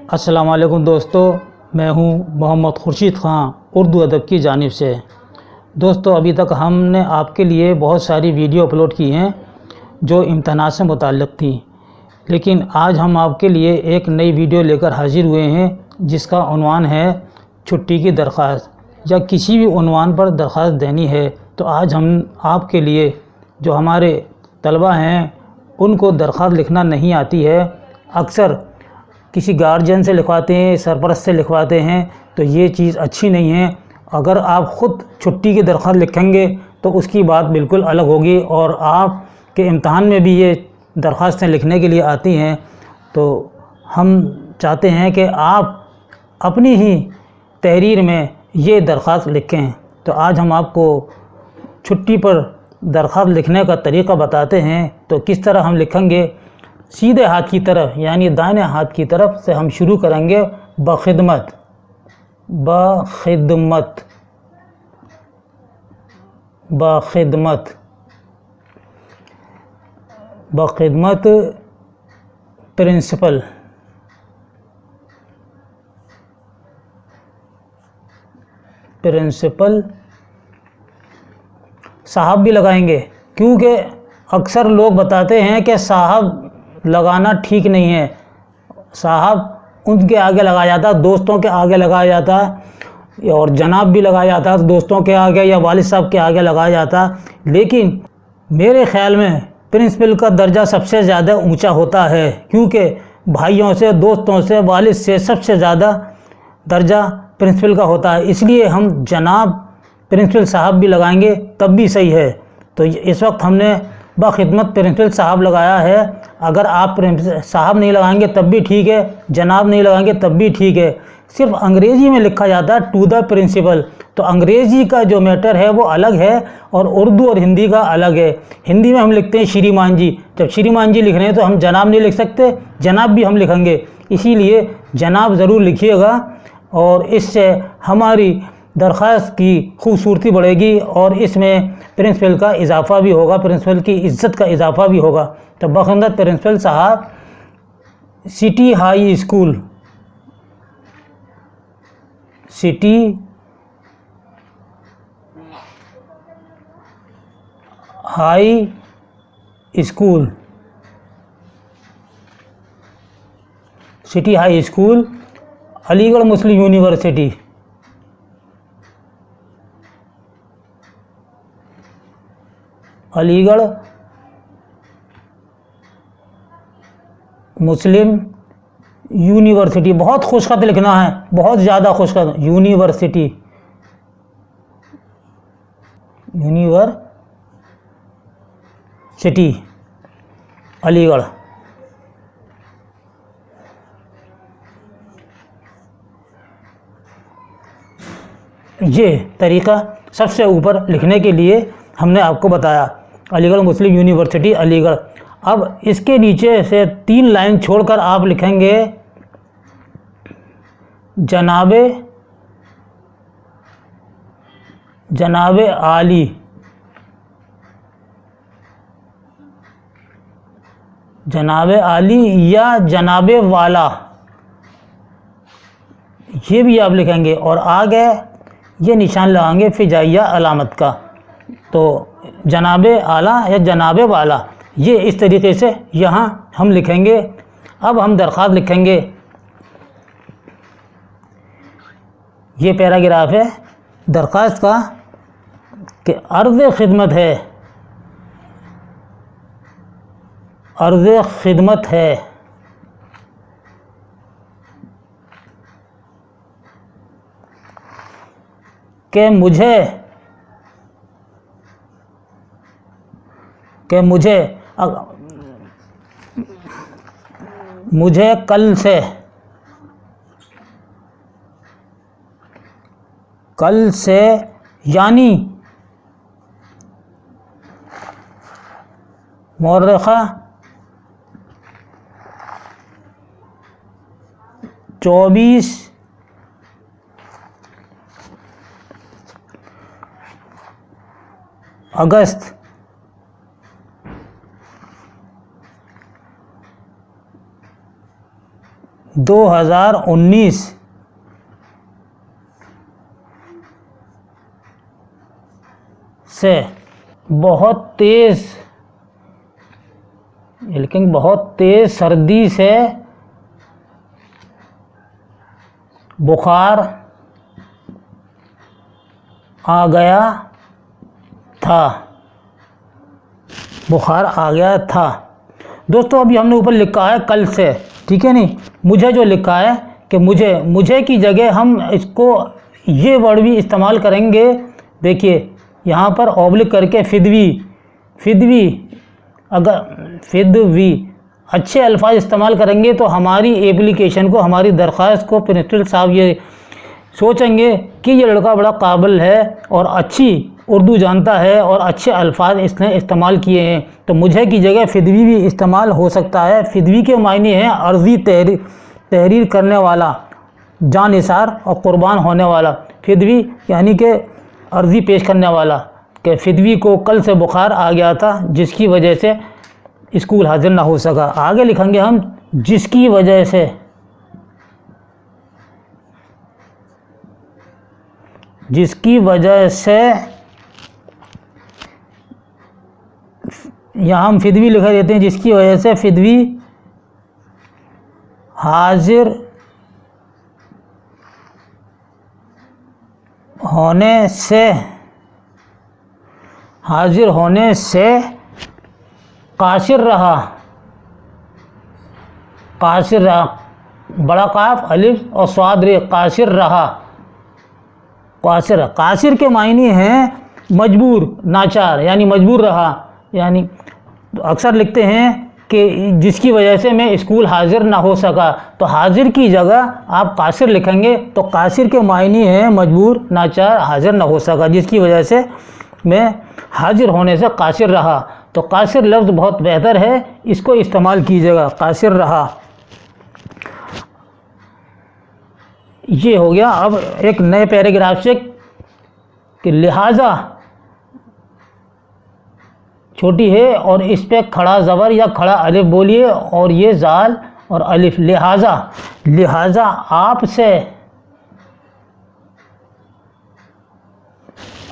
अस्सलाम वालेकुम दोस्तों, मैं हूं मोहम्मद खुर्शीद ख़ान उर्दू अदब की जानिब से। दोस्तों, अभी तक हमने आपके लिए बहुत सारी वीडियो अपलोड की हैं जो इम्तहान से मुताल्लिक़ थी, लेकिन आज हम आपके लिए एक नई वीडियो लेकर हाज़िर हुए हैं जिसका उन्वान है छुट्टी की दरख्वास्त या किसी भी उन्वान पर दरख्वास्त देनी है तो आज हम आपके लिए, जो हमारे तलबा हैं उनको दरख्वास्त लिखना नहीं आती है, अक्सर किसी गार्जियन से लिखवाते हैं, सरपरस्त से लिखवाते हैं, तो ये चीज़ अच्छी नहीं है। अगर आप ख़ुद छुट्टी की दरख्वास्त लिखेंगे तो उसकी बात बिल्कुल अलग होगी और आपके इम्तहान में भी ये दरख्वास्तें लिखने के लिए आती हैं। तो हम चाहते हैं कि आप अपनी ही तहरीर में ये दरख्वास्त लिखें। तो आज हम आपको छुट्टी पर दरख्वास्त लिखने का तरीक़ा बताते हैं। तो किस तरह हम लिखेंगे, सीधे हाथ की तरफ यानी दाहिने हाथ की तरफ से हम शुरू करेंगे। बखिदमत, बखिदमत, बखिदमत, बखिदमत प्रिंसिपल, प्रिंसिपल साहब भी लगाएंगे, क्योंकि अक्सर लोग बताते हैं कि साहब लगाना ठीक नहीं है। साहब उनके आगे लगाया जाता, दोस्तों के आगे लगाया जाता और जनाब भी लगाया जाता, दोस्तों के आगे या वालिद साहब के आगे लगाया जाता। लेकिन मेरे ख़्याल में प्रिंसिपल का दर्जा सबसे ज़्यादा ऊंचा होता है, क्योंकि भाइयों से, दोस्तों से, वालिद से सबसे ज़्यादा दर्जा प्रिंसिपल का होता है। इसलिए हम जनाब, प्रिंसिपल साहब भी लगाएंगे तब भी सही है। तो इस वक्त हमने बखिदमत प्रिंसिपल साहब लगाया है। अगर आप प्रिंसिपल साहब नहीं लगाएंगे तब भी ठीक है, जनाब नहीं लगाएंगे तब भी ठीक है। सिर्फ अंग्रेज़ी में लिखा जाता है टू द प्रिंसिपल, तो अंग्रेज़ी का जो मैटर है वो अलग है और उर्दू और हिंदी का अलग है। हिंदी में हम लिखते हैं श्रीमान जी, जब श्रीमान जी लिख रहे हैं तो हम जनाब नहीं लिख सकते, जनाब भी हम लिखेंगे, इसीलिए जनाब ज़रूर लिखिएगा और इससे हमारी दरख्वास्त की खूबसूरती बढ़ेगी और इसमें प्रिंसिपल का इजाफ़ा भी होगा, प्रिंसिपल की इज़्ज़त का इजाफ़ा भी होगा। तो बखिदमत प्रिंसिपल साहब, city high school, city high school, city high school, Aligarh Muslim university, Aligarh Muslim university. बहुत खुशखत लिखना है, बहुत ज़्यादा खुशखत। University, university Aligarh. ये तरीक़ा सबसे ऊपर लिखने के लिए हमने आपको बताया, अलीगढ़ मुस्लिम यूनिवर्सिटी अलीगढ़। अब इसके नीचे से 3 लाइन छोड़कर आप लिखेंगे जनाबे, जनाबे आली, जनाबे आली या जनाबे वाला, ये भी आप लिखेंगे और आगे ये निशान लगाएंगे फिजाइया अलामत का। तो जनाबे आला या जनाबे वाला, ये इस तरीके से यहाँ हम लिखेंगे। अब हम दरख्वास्त लिखेंगे। ये पैराग्राफ है दरख्वास्त का कि अर्ज़ खिदमत है, अर्ज़ खिदमत है कि मुझे कल से यानी मौरख़ा 24 अगस्त 2023 2019 से बहुत तेज़, लेकिन बहुत तेज़ सर्दी से बुखार आ गया था, बुखार आ गया था। दोस्तों अभी हमने ऊपर लिखा है कल से, ठीक है नहीं, मुझे जो लिखा है कि मुझे की जगह हम इसको ये वर्ड भी इस्तेमाल करेंगे। देखिए यहाँ पर ऑब्लिक करके फिदवी, अगर फिदवी अच्छे अल्फाज इस्तेमाल करेंगे तो हमारी एप्लीकेशन को, हमारी दरख्वास्त को प्रिंसिपल साहब ये सोचेंगे कि ये लड़का बड़ा काबिल है और अच्छी उर्दू जानता है और अच्छे अल्फाज इसने इस्तेमाल किए हैं। तो मुझे की जगह फिदवी भी इस्तेमाल हो सकता है। फिदवी के मायने हैं अर्ज़ी तहरीर करने वाला, जानिसार और कुर्बान होने वाला। फिदवी यानी कि अर्ज़ी पेश करने वाला, कि फिदवी को कल से बुखार आ गया था जिसकी वजह से स्कूल हाजिर ना हो सका। आगे लिखेंगे हम जिसकी वजह से, जिसकी वजह से, यहाँ हम फिदवी लिखा देते हैं, जिसकी वजह से फिदवी हाजिर होने से कासिर रहा, बड़ा काफ अलिफ और स्वाद रे, कासिर रहा। कासिर के मायने हैं मजबूर, नाचार, यानी मजबूर रहा। यानी तो अक्सर लिखते हैं कि जिसकी वजह से मैं स्कूल हाजिर ना हो सका, तो हाजिर की जगह आप कासिर लिखेंगे। तो कासिर के मायने हैं मजबूर, नाचार, हाजिर ना हो सका, जिसकी वजह से मैं हाजिर होने से कासिर रहा। तो कासिर लफ्ज़ बहुत बेहतर है, इसको इस्तेमाल कीजिएगा, कासिर रहा। ये हो गया। अब एक नए पैराग्राफ से कि लिहाजा छोटी है और इस पे खड़ा ज़बर या खड़ा अलिफ बोलिए और ये जाल और अलिफ। लिहाजा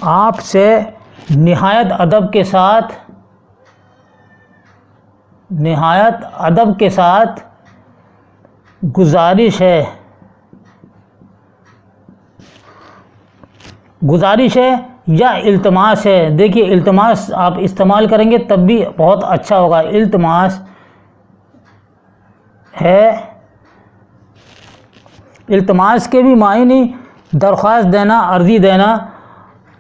आपसे निहायत अदब के साथ गुजारिश है या इल्तमास है। देखिए इल्तमास आप इस्तेमाल करेंगे तब भी बहुत अच्छा होगा। इल्तमास है, इल्तमास के भी मायने दरख्वास्त देना, अर्ज़ी देना,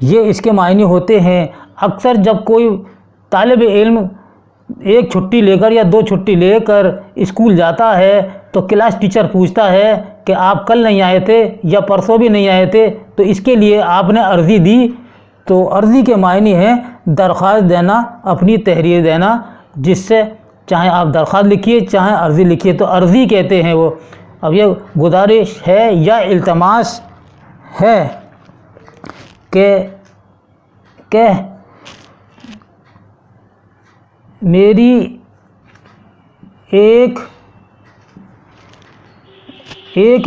ये इसके मायने होते हैं। अक्सर जब कोई तालिब इल्म एक छुट्टी लेकर या 2 छुट्टी लेकर स्कूल जाता है तो क्लास टीचर पूछता है कि आप कल नहीं आए थे या परसों भी नहीं आए थे, तो इसके लिए आपने अर्ज़ी दी। तो अर्ज़ी के मायने हैं दरख्वास्त देना, अपनी तहरीर देना, जिससे चाहे आप दरख्वास्त लिखिए चाहे अर्ज़ी लिखिए तो अर्ज़ी कहते हैं वो। अब ये गुजारिश है या इल्तमास है कि मेरी एक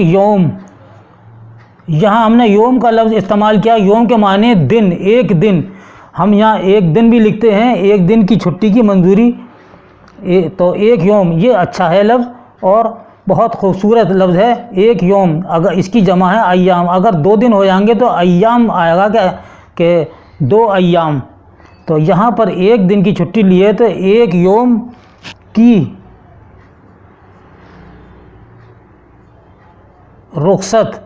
यौम, यहाँ हमने योम का लफ्ज़ इस्तेमाल किया। योम के माने दिन, एक दिन। हम यहाँ एक दिन भी लिखते हैं, एक दिन की छुट्टी की मंजूरी। तो एक योम ये अच्छा है लफ्ज़ और बहुत खूबसूरत लफ्ज़ है एक योम। अगर इसकी जमा है अय्याम, अगर 2 दिन हो जाएंगे तो अय्याम आएगा क्या कि 2 अय्याम। तो यहाँ पर एक दिन की छुट्टी ली है तो एक योम की रुखसत।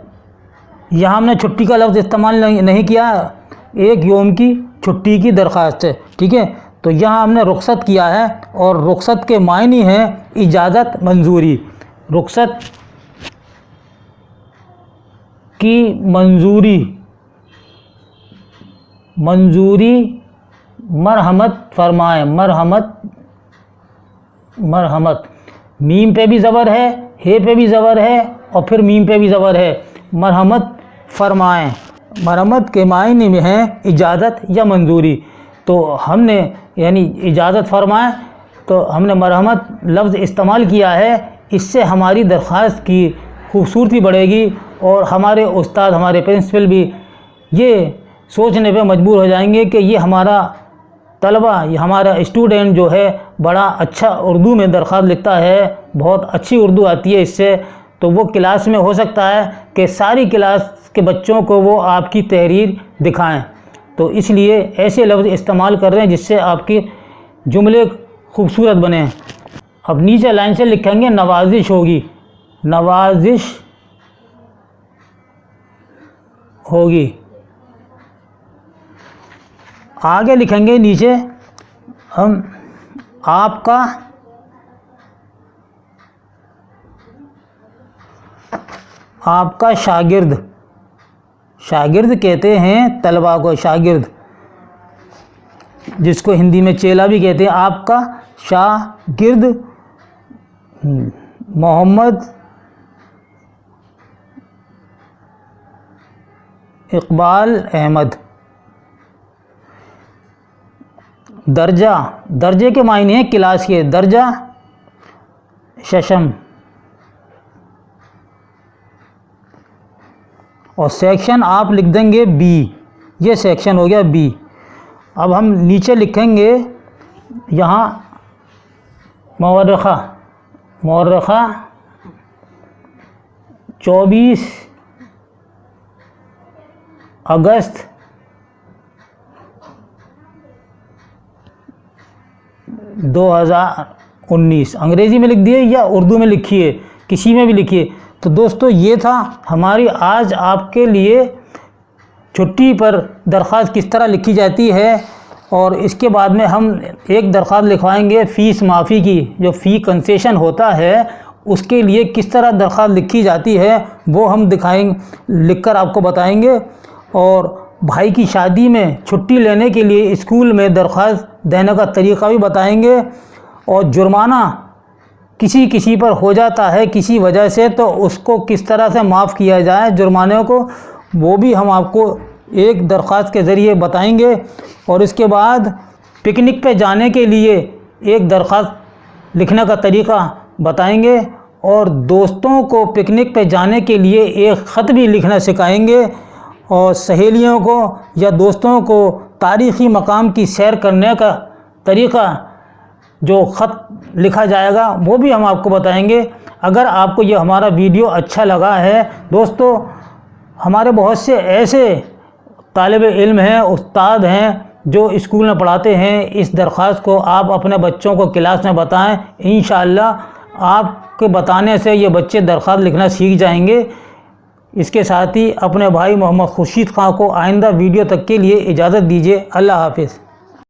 यहाँ हमने छुट्टी का लफ्ज़ इस्तेमाल नहीं किया, एक योम की छुट्टी की दरख्वास्त है, ठीक है। तो यहाँ हमने रुखसत किया है और रुखसत के मायने हैं इजाज़त, मंजूरी। रुखसत की मंजूरी मरहमत फरमाए। मरहमत मीम पे भी ज़बर है, हे पे भी ज़बर है और फिर मीम पे भी ज़बर है। मरहमत फरमाएँ, मरहमत के मायने में है इजाज़त या मंजूरी। तो हमने यानी इजाज़त फरमाएँ तो हमने मरहमत लफ्ज़ इस्तेमाल किया है इससे हमारी दरख्वास्त की खूबसूरती बढ़ेगी और हमारे उस्ताद, हमारे प्रिंसिपल भी ये सोचने पे मजबूर हो जाएंगे कि ये हमारा तलबा, ये हमारा स्टूडेंट जो है बड़ा अच्छा उर्दू में दरख्वास्त लिखता है, बहुत अच्छी उर्दू आती है इससे। तो वो क्लास में हो सकता है कि सारी क्लास के बच्चों को वो आपकी तहरीर दिखाएं। तो इसलिए ऐसे लफ्ज़ इस्तेमाल कर रहे हैं जिससे आपके जुमले खूबसूरत बने। अब नीचे लाइन से लिखेंगे नवाजिश होगी, नवाजिश होगी। आगे लिखेंगे नीचे हम आपका शागिर्द, शागिर्द कहते हैं तलबा को, शागिर्द जिसको हिंदी में चेला भी कहते हैं। आपका शागिर्द मोहम्मद इकबाल अहमद। दर्जा, दर्जे के मायने हैं क्लास के, दर्जा शशम। और सेक्शन आप लिख देंगे बी, ये सेक्शन हो गया बी। अब हम नीचे लिखेंगे यहाँ मौरख़ा, मौरख़ा 24 अगस्त 2019। अंग्रेज़ी में लिख दिए या उर्दू में लिखिए, किसी में भी लिखिए। तो दोस्तों ये था हमारी आज आपके लिए छुट्टी पर दरख्वास्त किस तरह लिखी जाती है। और इसके बाद में हम एक दरख्वास्त लिखवाएंगे फ़ीस माफ़ी की, जो फ़ी कंसेशन होता है उसके लिए किस तरह दरख्वास्त लिखी जाती है वो हम दिखाएंगे, लिखकर आपको बताएंगे। और भाई की शादी में छुट्टी लेने के लिए स्कूल में दरख्वास्त देने का तरीक़ा भी बताएंगे। और जुर्माना किसी पर हो जाता है किसी वजह से, तो उसको किस तरह से माफ़ किया जाए जुर्माने को, वो भी हम आपको एक दरख्वास्त के ज़रिए बताएंगे। और इसके बाद पिकनिक पे जाने के लिए एक दरख्वास्त लिखने का तरीक़ा बताएंगे। और दोस्तों को पिकनिक पे जाने के लिए एक ख़त भी लिखना सिखाएंगे। और सहेलियों को या दोस्तों को तारीख़ी मकाम की सैर करने का तरीक़ा, जो ख़त लिखा जाएगा, वो भी हम आपको बताएंगे। अगर आपको ये हमारा वीडियो अच्छा लगा है दोस्तों, हमारे बहुत से ऐसे तालिब इल्म हैं, उस्ताद हैं जो स्कूल में पढ़ाते हैं। इस दरख्वास्त को आप अपने बच्चों को क्लास में बताएं। इंशाअल्लाह आपके बताने से ये बच्चे दरख्वास्त लिखना सीख जाएंगे। इसके साथ ही अपने भाई मोहम्मद खुर्शीद खां को आइंदा वीडियो तक के लिए इजाज़त दीजिए। अल्लाह हाफिज़।